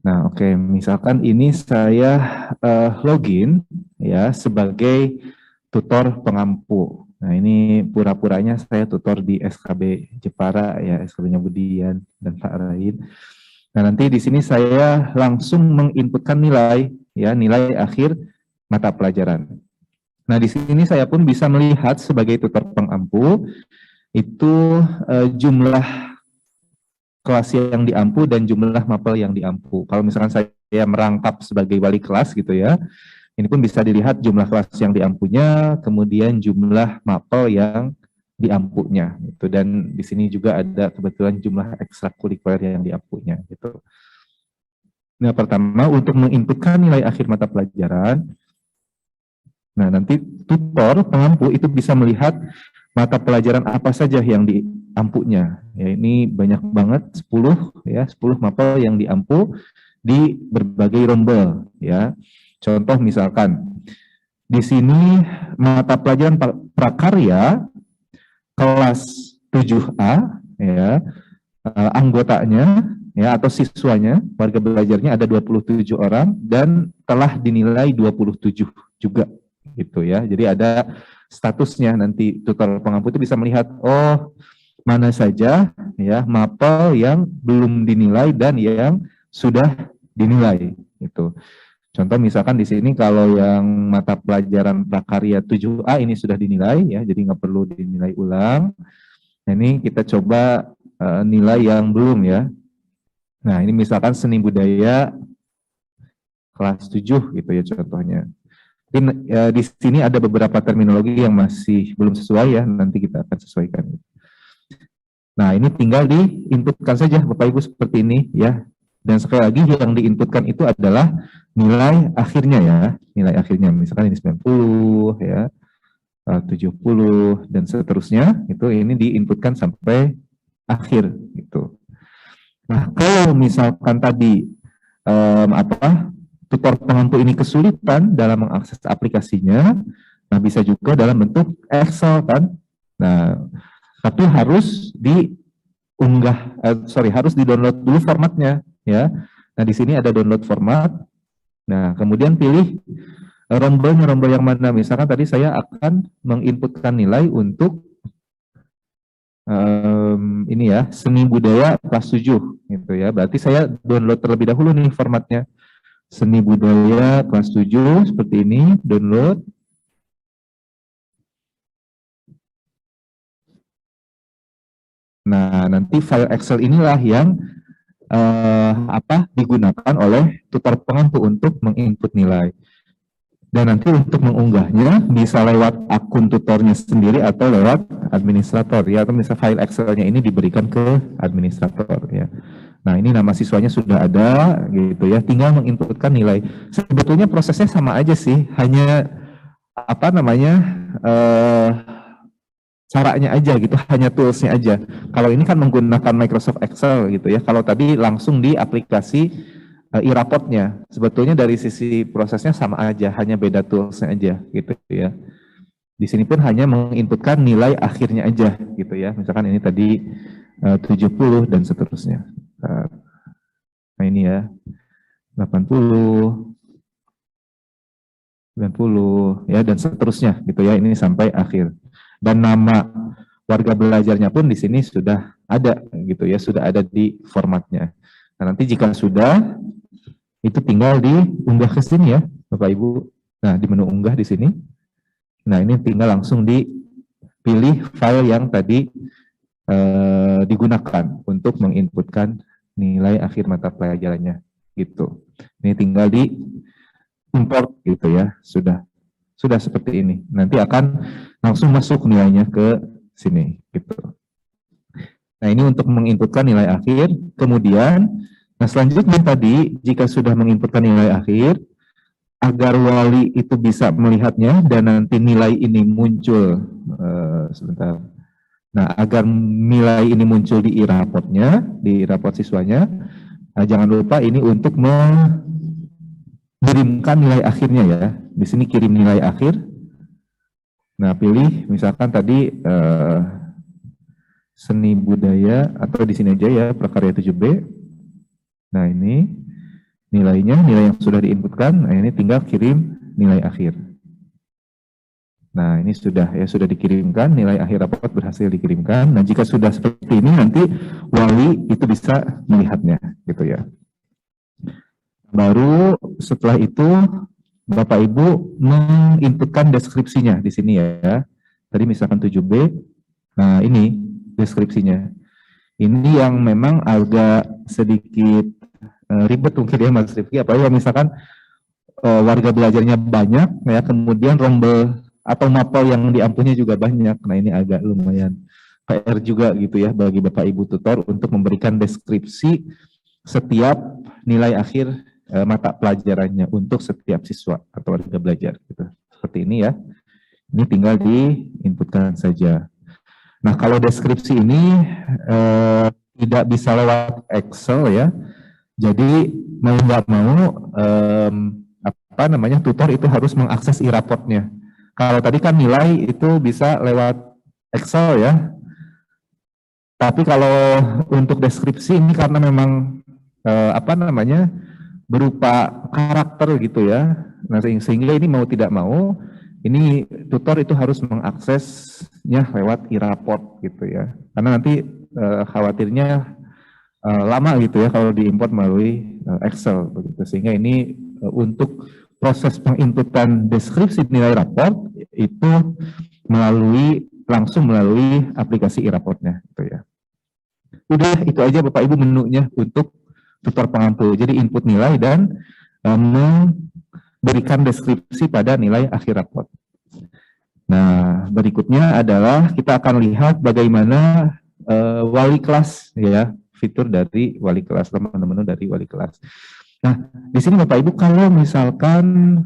Nah, oke, misalkan ini saya login ya sebagai tutor pengampu. Nah, ini pura-puranya saya tutor di SKB Jepara ya, SKB-nya Budian dan Pak Raid. Nah, nanti di sini saya langsung menginputkan nilai ya, nilai akhir mata pelajaran. Nah, di sini saya pun bisa melihat sebagai tutor pengampu itu jumlah kelas yang diampu dan jumlah mapel yang diampu. Kalau misalkan saya merangkap sebagai wali kelas gitu ya, ini pun bisa dilihat jumlah kelas yang diampunya, kemudian jumlah mapel yang diampunya gitu. Dan di sini juga ada kebetulan jumlah ekstrakurikuler yang diampunya gitu. Nah, pertama untuk menginputkan nilai akhir mata pelajaran, nah nanti tutor pengampu itu bisa melihat mata pelajaran apa saja yang diampunya. Ya, ini banyak banget 10 ya, 10 mapel yang diampu di berbagai rombel ya. Contoh misalkan di sini mata pelajaran prakarya kelas 7A ya, anggotanya ya atau siswanya, warga belajarnya ada 27 orang dan telah dinilai 27 juga gitu ya. Jadi ada statusnya, nanti tutor pengampu itu bisa melihat oh mana saja ya mapel yang belum dinilai dan yang sudah dinilai itu. Contoh misalkan di sini kalau yang mata pelajaran prakarya 7A ini sudah dinilai ya, jadi nggak perlu dinilai ulang. Nah, ini kita coba nilai yang belum ya. Nah, ini misalkan seni budaya kelas 7 gitu ya contohnya. Mungkin di sini ada beberapa terminologi yang masih belum sesuai ya, nanti kita akan sesuaikan. Nah, ini tinggal diinputkan saja Bapak Ibu seperti ini ya. Dan sekali lagi yang diinputkan itu adalah nilai akhirnya ya, nilai akhirnya. Misalkan ini 90 ya, 70 dan seterusnya, itu ini diinputkan sampai akhir gitu. Nah, kalau misalkan tadi tutor pengampu ini kesulitan dalam mengakses aplikasinya, nah bisa juga dalam bentuk Excel kan. Nah, tapi harus harus di-download dulu formatnya ya. Nah, di sini ada download format. Nah, kemudian pilih rombel yang mana. Misalkan tadi saya akan menginputkan nilai untuk ini ya, seni budaya kelas 7 gitu ya. Berarti saya download terlebih dahulu nih formatnya. Seni budaya kelas 7 seperti ini, download. Nah, nanti file Excel inilah yang digunakan oleh tutor pengampu untuk menginput nilai. Dan nanti untuk mengunggahnya bisa lewat akun tutornya sendiri atau lewat administrator ya, atau misalnya file Excel-nya ini diberikan ke administrator ya. Nah, ini nama siswanya sudah ada gitu ya, tinggal menginputkan nilai. Sebetulnya prosesnya sama aja sih, hanya caranya aja gitu, hanya toolsnya aja. Kalau ini kan menggunakan Microsoft Excel gitu ya. Kalau tadi langsung di aplikasi e-rapportnya, sebetulnya dari sisi prosesnya sama aja, hanya beda toolsnya aja gitu ya. Di sini pun hanya menginputkan nilai akhirnya aja gitu ya. Misalkan ini tadi 70 dan seterusnya. Nah ini ya, 80, 90 ya dan seterusnya gitu ya, ini sampai akhir. Dan nama warga belajarnya pun di sini sudah ada gitu ya, sudah ada di formatnya. Nah, nanti jika sudah, itu tinggal diunggah ke sini ya, Bapak Ibu. Nah, di menu unggah di sini. Nah, ini tinggal langsung dipilih file yang tadi digunakan untuk menginputkan nilai akhir mata pelajarannya gitu. Ini tinggal di import gitu ya, sudah seperti ini. Nanti akan langsung masuk nilainya ke sini gitu. Nah, ini untuk menginputkan nilai akhir. Kemudian, nah selanjutnya tadi jika sudah menginputkan nilai akhir, agar wali itu bisa melihatnya dan nanti nilai ini muncul sebentar. Nah, agar nilai ini muncul di e-rapportnya, di raport siswanya, nah, jangan lupa ini untuk mengirimkan nilai akhirnya ya. Di sini kirim nilai akhir. Nah, pilih misalkan tadi seni budaya atau di sini aja ya, prakarya 7B. Nah, ini nilainya, nilai yang sudah diinputkan. Nah, ini tinggal kirim nilai akhir. Nah, ini sudah ya, sudah dikirimkan, nilai akhir raport berhasil dikirimkan. Nah, jika sudah seperti ini nanti wali itu bisa melihatnya gitu ya. Baru setelah itu Bapak Ibu menginputkan deskripsinya di sini ya. Tadi misalkan 7B. Nah, ini deskripsinya. Ini yang memang agak sedikit ribet mungkin ya Mas Rifki, apalagi kalau misalkan warga belajarnya banyak ya, kemudian rombel atau mapel yang diampunya juga banyak. Nah, ini agak lumayan PR juga gitu ya bagi Bapak Ibu tutor untuk memberikan deskripsi setiap nilai akhir mata pelajarannya untuk setiap siswa atau warga belajar gitu. Seperti ini ya. Ini tinggal diinputkan saja. Nah, kalau deskripsi ini tidak bisa lewat Excel ya. Jadi mau nggak mau tutor itu harus mengakses e-raportnya. Kalau tadi kan nilai itu bisa lewat Excel ya. Tapi kalau untuk deskripsi ini karena memang berupa karakter gitu ya. Nah, sehingga ini mau tidak mau ini tutor itu harus mengaksesnya lewat e-raport gitu ya. Karena nanti khawatirnya lama gitu ya kalau diimport melalui Excel begitu. Sehingga ini untuk proses penginputan deskripsi nilai raport itu langsung melalui aplikasi e-raportnya gitu ya. Udah itu aja Bapak Ibu menunya untuk tutor pengampu. Jadi input nilai dan memberikan deskripsi pada nilai akhir raport. Nah, berikutnya adalah kita akan lihat bagaimana wali kelas ya, fitur dari wali kelas, menu dari wali kelas. Nah, di sini Bapak Ibu kalau misalkan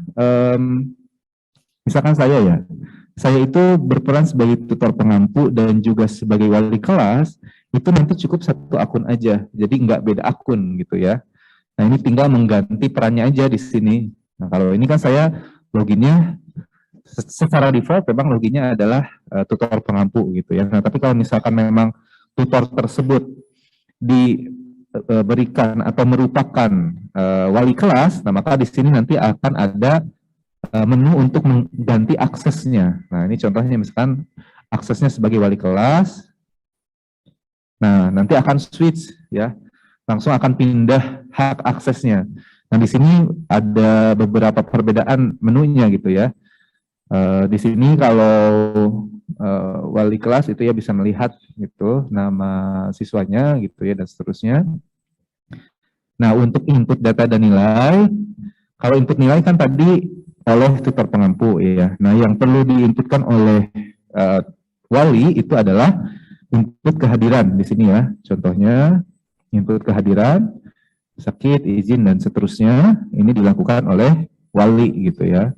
saya itu berperan sebagai tutor pengampu dan juga sebagai wali kelas, itu nanti cukup satu akun aja, jadi nggak beda akun gitu ya. Nah, ini tinggal mengganti perannya aja di sini. Nah, kalau ini kan saya loginnya secara default memang loginnya adalah tutor pengampu gitu ya. Nah, tapi kalau misalkan memang tutor tersebut diberikan atau merupakan wali kelas, nah maka di sini nanti akan ada menu untuk mengganti aksesnya. Nah, ini contohnya misalkan aksesnya sebagai wali kelas. Nah, nanti akan switch ya. Langsung akan pindah hak aksesnya. Nah, di sini ada beberapa perbedaan menunya gitu ya. Di sini kalau wali kelas itu ya bisa melihat gitu nama siswanya gitu ya dan seterusnya. Nah, untuk input data dan nilai, kalau input nilai kan tadi oleh tutor pengampu ya. Nah, yang perlu diinputkan oleh wali itu adalah input kehadiran di sini ya. Contohnya input kehadiran, sakit, izin dan seterusnya ini dilakukan oleh wali gitu ya.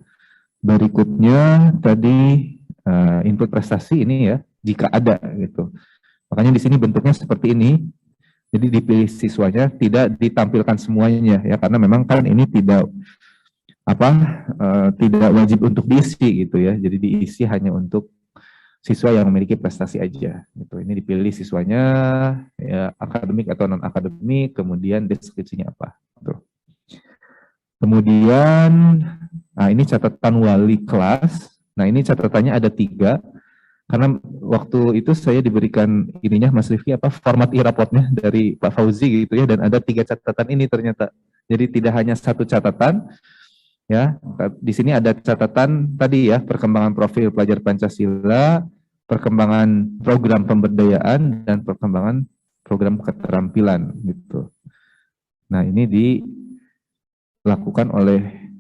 Berikutnya tadi input prestasi ini ya, jika ada gitu. Makanya di sini bentuknya seperti ini. Jadi dipilih siswanya, tidak ditampilkan semuanya ya, karena memang kan ini tidak tidak wajib untuk diisi gitu ya. Jadi diisi hanya untuk siswa yang memiliki prestasi aja. Gitu. Ini dipilih siswanya ya, akademik atau non akademik, kemudian deskripsinya apa. Gitu. Kemudian, nah ini catatan wali kelas. Nah ini catatannya ada 3. Karena waktu itu saya diberikan ininya Mas Rifki format e-raportnya dari Pak Fauzi gitu ya, dan ada 3 catatan ini ternyata. Jadi tidak hanya 1 catatan ya. Di sini ada catatan tadi ya, perkembangan profil pelajar Pancasila, perkembangan program pemberdayaan dan perkembangan program keterampilan gitu. Nah, ini dilakukan oleh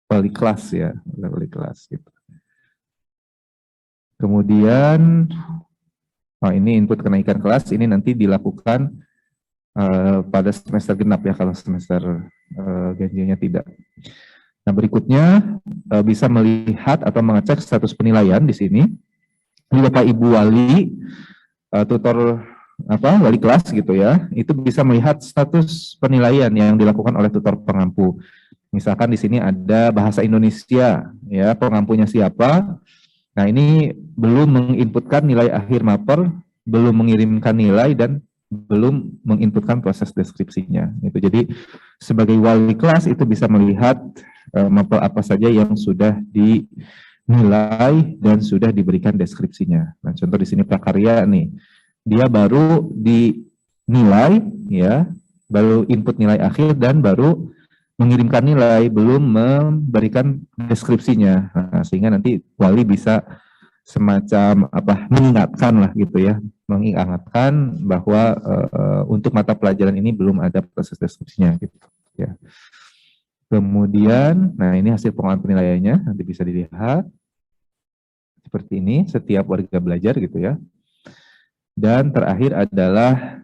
wali kelas ya, oleh wali kelas gitu. Kemudian, ini input kenaikan kelas, ini nanti dilakukan pada semester genap ya, kalau semester ganjilnya tidak. Nah, berikutnya bisa melihat atau mengecek status penilaian di sini. Ini Bapak Ibu wali, tutor wali kelas gitu ya, itu bisa melihat status penilaian yang dilakukan oleh tutor pengampu. Misalkan di sini ada bahasa Indonesia, ya pengampunya siapa. Nah, ini belum menginputkan nilai akhir maper, belum mengirimkan nilai, dan belum menginputkan proses deskripsinya. Gitu. Jadi sebagai wali kelas itu bisa melihat mapel apa saja yang sudah dinilai dan sudah diberikan deskripsinya. Nah, contoh di sini prakarya nih, dia baru dinilai, ya, baru input nilai akhir dan baru mengirimkan nilai, belum memberikan deskripsinya. Nah, sehingga nanti wali bisa semacam mengingatkan lah gitu ya, mengingatkan bahwa untuk mata pelajaran ini belum ada proses deskripsinya gitu ya. Kemudian, nah ini hasil pengolahan penilaiannya, nanti bisa dilihat seperti ini setiap warga belajar gitu ya. Dan terakhir adalah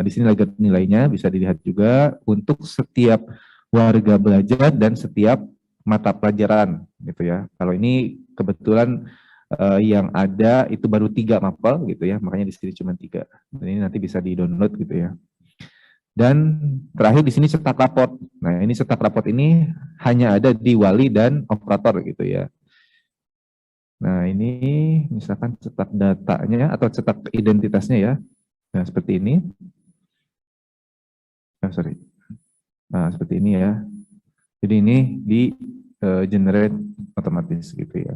di sini lagi nilainya bisa dilihat juga untuk setiap warga belajar dan setiap mata pelajaran gitu ya. Kalau ini kebetulan yang ada itu baru 3 mapel gitu ya, makanya di sini cuma 3. Dan ini nanti bisa di-download gitu ya. Dan terakhir di sini cetak raport. Nah, ini cetak raport ini hanya ada di wali dan operator gitu ya. Nah, ini misalkan cetak datanya atau cetak identitasnya ya. Nah, seperti ini. Nah, seperti ini ya. Jadi ini di generate otomatis gitu ya.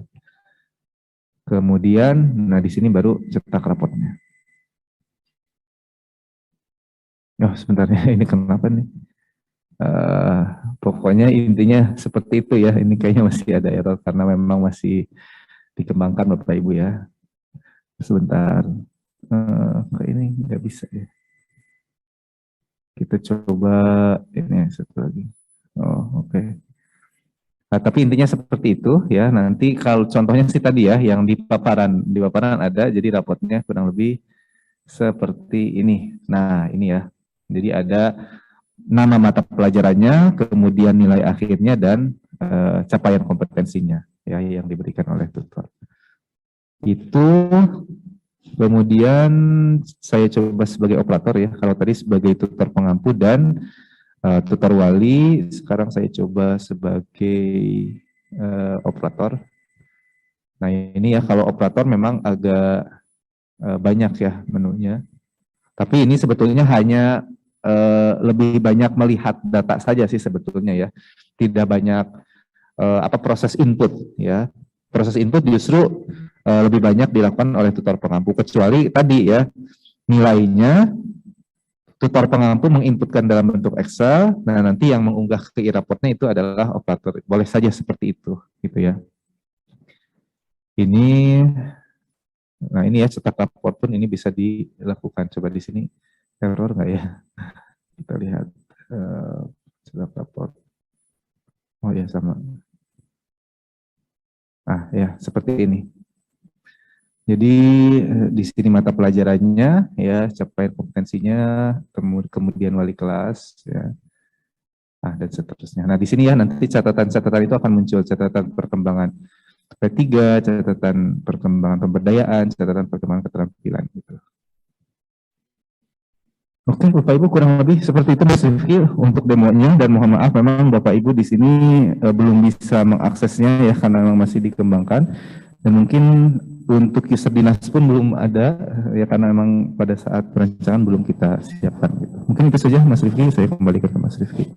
Kemudian, nah di sini baru cetak raportnya. Oh, sebentar ya, ini kenapa nih? Pokoknya intinya seperti itu ya. Ini kayaknya masih ada error karena memang masih dikembangkan Bapak Ibu ya. Sebentar. Ini nggak bisa ya. Kita coba ini satu lagi. Oh, oke. Nah, tapi intinya seperti itu ya. Nanti kalau contohnya sih tadi ya, yang di paparan ada, jadi rapotnya kurang lebih seperti ini. Nah, ini ya. Jadi ada nama mata pelajarannya, kemudian nilai akhirnya dan capaian kompetensinya ya yang diberikan oleh tutor. Itu kemudian saya coba sebagai operator ya. Kalau tadi sebagai tutor pengampu dan tutor wali, sekarang saya coba sebagai operator. Nah ini ya, kalau operator memang agak banyak ya menunya. Tapi ini sebetulnya hanya lebih banyak melihat data saja sih sebetulnya ya. Tidak banyak proses input ya. Proses input justru lebih banyak dilakukan oleh tutor pengampu, kecuali tadi ya, nilainya tutor pengampu menginputkan dalam bentuk Excel, nah nanti yang mengunggah ke e-raportnya itu adalah operator. Boleh saja seperti itu, gitu ya. Ini, nah ini ya cetak raport pun ini bisa dilakukan. Coba di sini error nggak ya? Kita lihat cetak raport. Oh ya sama. Ah ya seperti ini. Jadi di sini mata pelajarannya ya, capaian kompetensinya, kemudian wali kelas ya. Nah, dan seterusnya. Nah, di sini ya nanti catatan-catatan itu akan muncul, catatan perkembangan P3, catatan perkembangan pemberdayaan, catatan perkembangan keterampilan gitu. Oke, Bapak Ibu kurang lebih seperti itu Mas Rifki untuk demonya, dan mohon maaf memang Bapak Ibu di sini belum bisa mengaksesnya ya karena memang masih dikembangkan, dan mungkin untuk user dinas pun belum ada ya karena memang pada saat perencanaan belum kita siapkan gitu. Mungkin itu saja Mas Rifki, saya kembalikan ke Mas Rifki.